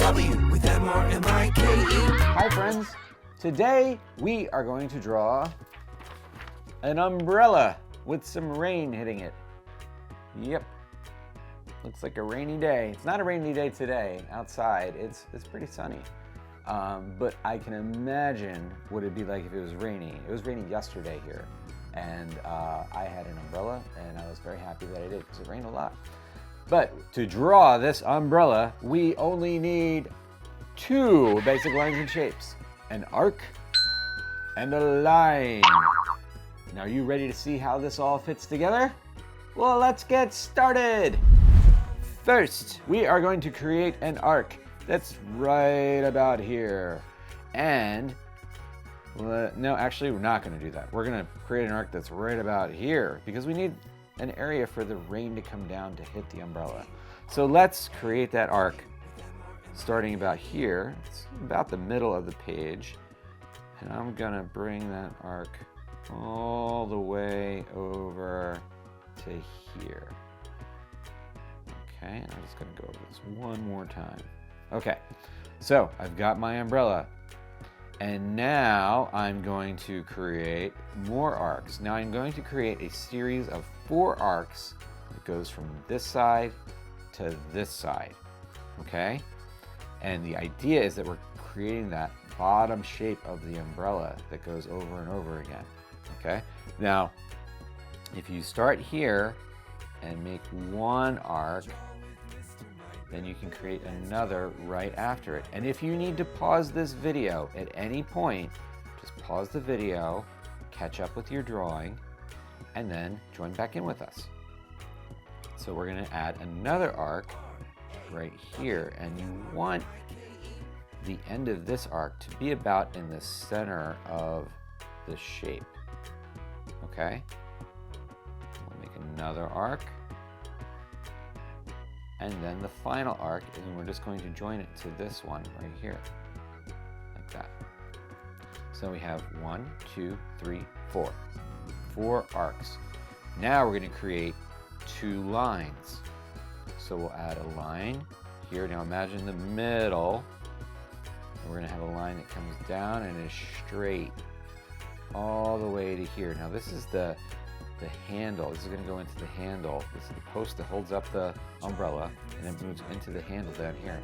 W with MRMIKE. Hi friends, today we are going to draw an umbrella with some rain hitting it. Yep, looks like a rainy day. It's not a rainy day today outside, it's pretty sunny. But I can imagine what it'd be like if it was rainy. It was rainy yesterday here, and I had an umbrella and I was very happy that I did because it rained a lot. But to draw this umbrella, we only need two basic lines and shapes, an arc and a line. Now, are you ready to see how this all fits together? Well, let's get started. First, we are going to create an arc that's right about here. And, no, actually, we're not going to do that. We're going to create an arc that's right about here because we need an area for the rain to come down to hit the umbrella. So let's create that arc starting about here. It's about the middle of the page. And I'm going to bring that arc all the way over to here. Okay, I'm just going to go over this one more time. Okay, so I've got my umbrella. And now I'm going to create more arcs. Now I'm going to create a series of 4 arcs that goes from this side to this side, okay? And the idea is that we're creating that bottom shape of the umbrella that goes over and over again, okay? Now, if you start here and make one arc, then you can create another right after it. And if you need to pause this video at any point, just pause the video, catch up with your drawing, and then join back in with us. So we're gonna add another arc right here, and you want the end of this arc to be about in the center of the shape, okay? We'll make another arc. And then the final arc, and we're just going to join it to this one right here, like that. So we have 1, 2, 3, 4. 4 arcs. Now we're going to create 2 lines. So we'll add a line here. Now imagine the middle. And we're going to have a line that comes down and is straight all the way to here. Now this is the handle. This is going to go into the handle. This is the post that holds up the umbrella, and it moves into the handle down here.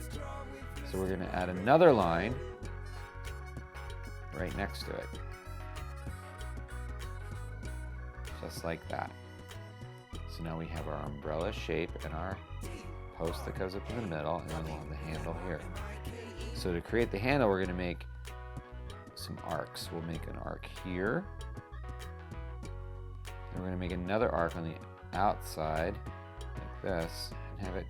So we're going to add another line right next to it. Just like that. So now we have our umbrella shape and our post that goes up in the middle, and then we'll have the handle here. So to create the handle, we're going to make some arcs. We'll make an arc here. And we're going to make another arc on the outside, like this, and have it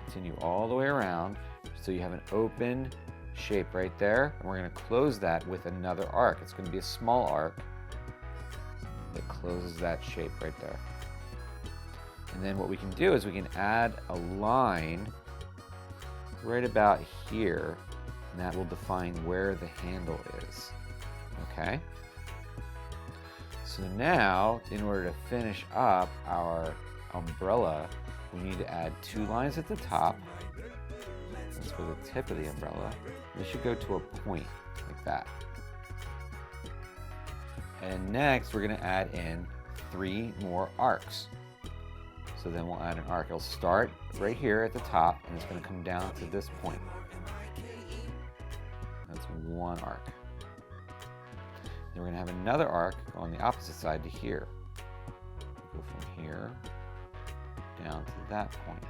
continue all the way around. So you have an open shape right there, and we're going to close that with another arc. It's going to be a small arc that closes that shape right there. And then what we can do is we can add a line right about here, and that will define where the handle is, okay? So now, in order to finish up our umbrella, we need to add 2 lines at the top. That's for the tip of the umbrella. They should go to a point, like that. And next, we're going to add in 3 more arcs. So then we'll add an arc. It'll start right here at the top, and it's going to come down to this point. That's 1 arc. Then we're going to have another arc on the opposite side to here. Go from here down to that point.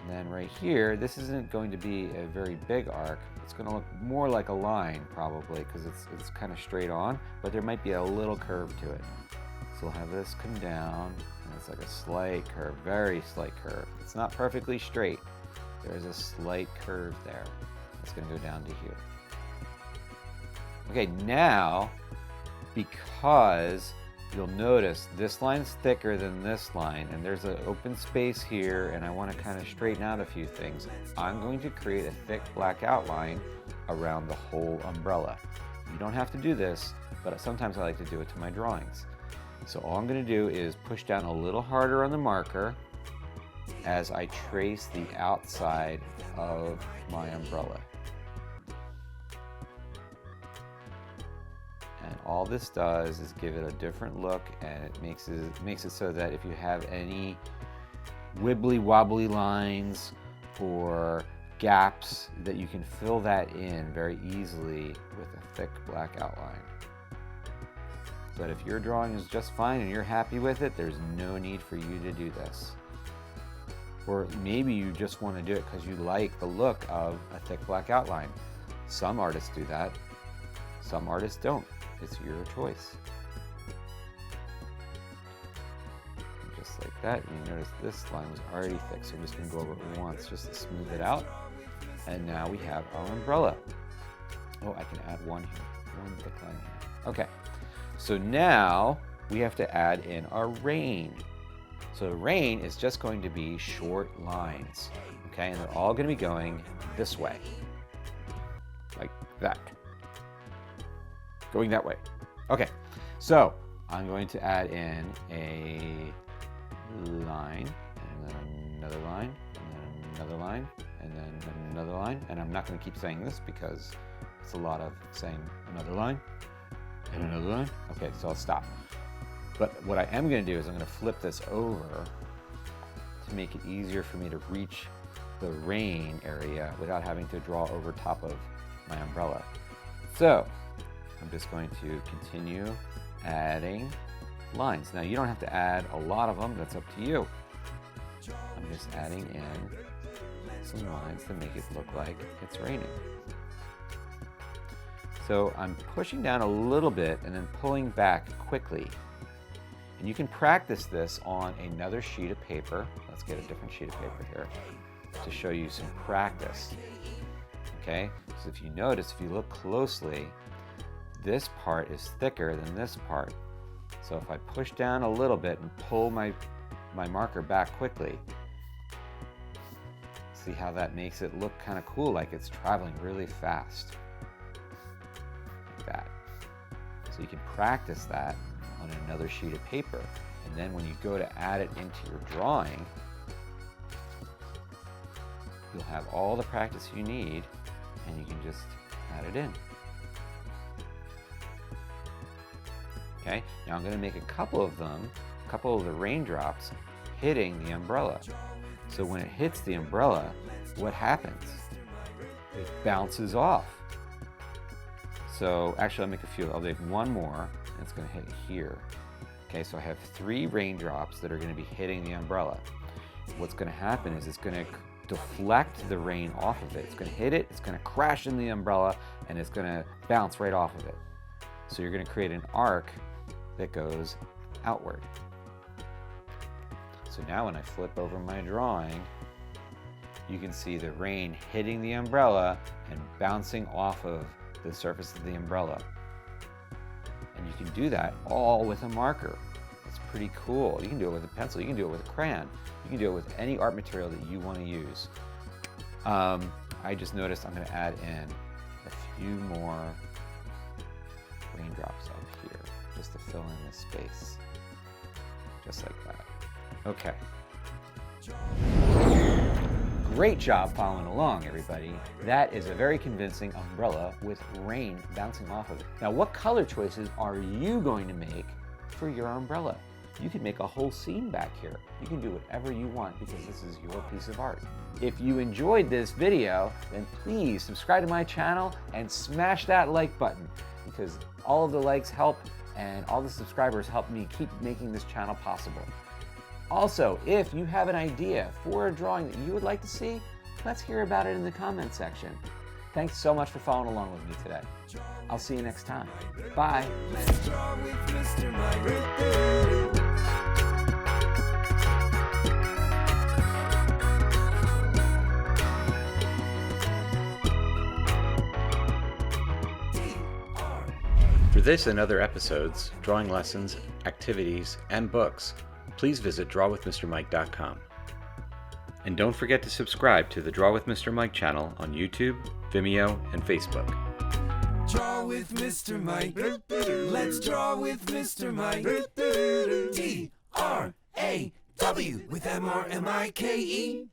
And then right here, this isn't going to be a very big arc. It's going to look more like a line probably because it's kind of straight on, but there might be a little curve to it. So we'll have this come down, and it's like a slight curve, very slight curve. It's not perfectly straight. There's a slight curve there. It's going to go down to here. Okay, now, because you'll notice this line's thicker than this line, and there's an open space here, and I want to kind of straighten out a few things, I'm going to create a thick black outline around the whole umbrella. You don't have to do this, but sometimes I like to do it to my drawings. So all I'm going to do is push down a little harder on the marker, as I trace the outside of my umbrella. And all this does is give it a different look, and it makes it so that if you have any wibbly wobbly lines or gaps, that you can fill that in very easily with a thick black outline. But if your drawing is just fine and you're happy with it, there's no need for you to do this. Or maybe you just want to do it because you like the look of a thick black outline. Some artists do that, some artists don't. It's your choice. Just like that, and you notice this line was already thick, so I'm just going to go over it once just to smooth it out. And now we have our umbrella. Oh, I can add one here, one thick line here. Okay, so now we have to add in our rain. So the rain is just going to be short lines, okay? And they're all going to be going this way, like that. Going that way. Okay, so I'm going to add in a line, and then another line, and then another line, and then another line. And I'm not going to keep saying this because it's a lot of saying another line and another line. Okay, so I'll stop. But what I am going to do is I'm going to flip this over to make it easier for me to reach the rain area without having to draw over top of my umbrella. So I'm just going to continue adding lines. Now you don't have to add a lot of them, that's up to you. I'm just adding in some lines to make it look like it's raining. So I'm pushing down a little bit and then pulling back quickly. And you can practice this on another sheet of paper. Let's get a different sheet of paper here to show you some practice. Okay, so if you notice, if you look closely, this part is thicker than this part. So if I push down a little bit and pull my marker back quickly, see how that makes it look kind of cool, like it's traveling really fast. Like that. So you can practice that on another sheet of paper. And then when you go to add it into your drawing, you'll have all the practice you need, and you can just add it in. Okay, now I'm going to make a couple of the raindrops hitting the umbrella. So when it hits the umbrella, what happens? It bounces off. So actually I'll make a few. I'll make one more, and it's going to hit here. Okay, so I have 3 raindrops that are going to be hitting the umbrella. What's going to happen is it's going to deflect the rain off of it. It's going to hit it, it's going to crash in the umbrella, and it's going to bounce right off of it. So you're going to create an arc that goes outward. So now when I flip over my drawing, you can see the rain hitting the umbrella and bouncing off of the surface of the umbrella. And you can do that all with a marker. It's pretty cool. You can do it with a pencil, you can do it with a crayon, you can do it with any art material that you want to use. I just noticed I'm going to add in a few more raindrops up here just to fill in the space, just like that. Okay. Great job following along, everybody. That is a very convincing umbrella with rain bouncing off of it. Now, what color choices are you going to make for your umbrella? You can make a whole scene back here. You can do whatever you want because this is your piece of art. If you enjoyed this video, then please subscribe to my channel and smash that like button, because all of the likes help and all the subscribers help me keep making this channel possible. Also, if you have an idea for a drawing that you would like to see, let's hear about it in the comments section. Thanks so much for following along with me today. I'll see you next time. Bye. Let's draw with Mr. Mike. For this and other episodes, drawing lessons, activities, and books, please visit drawwithmrmike.com. And don't forget to subscribe to the Draw with Mr. Mike channel on YouTube, Vimeo, and Facebook. Draw with Mr. Mike. Let's draw with Mr. Mike. D-R-A-W W with M or M-I-K-E.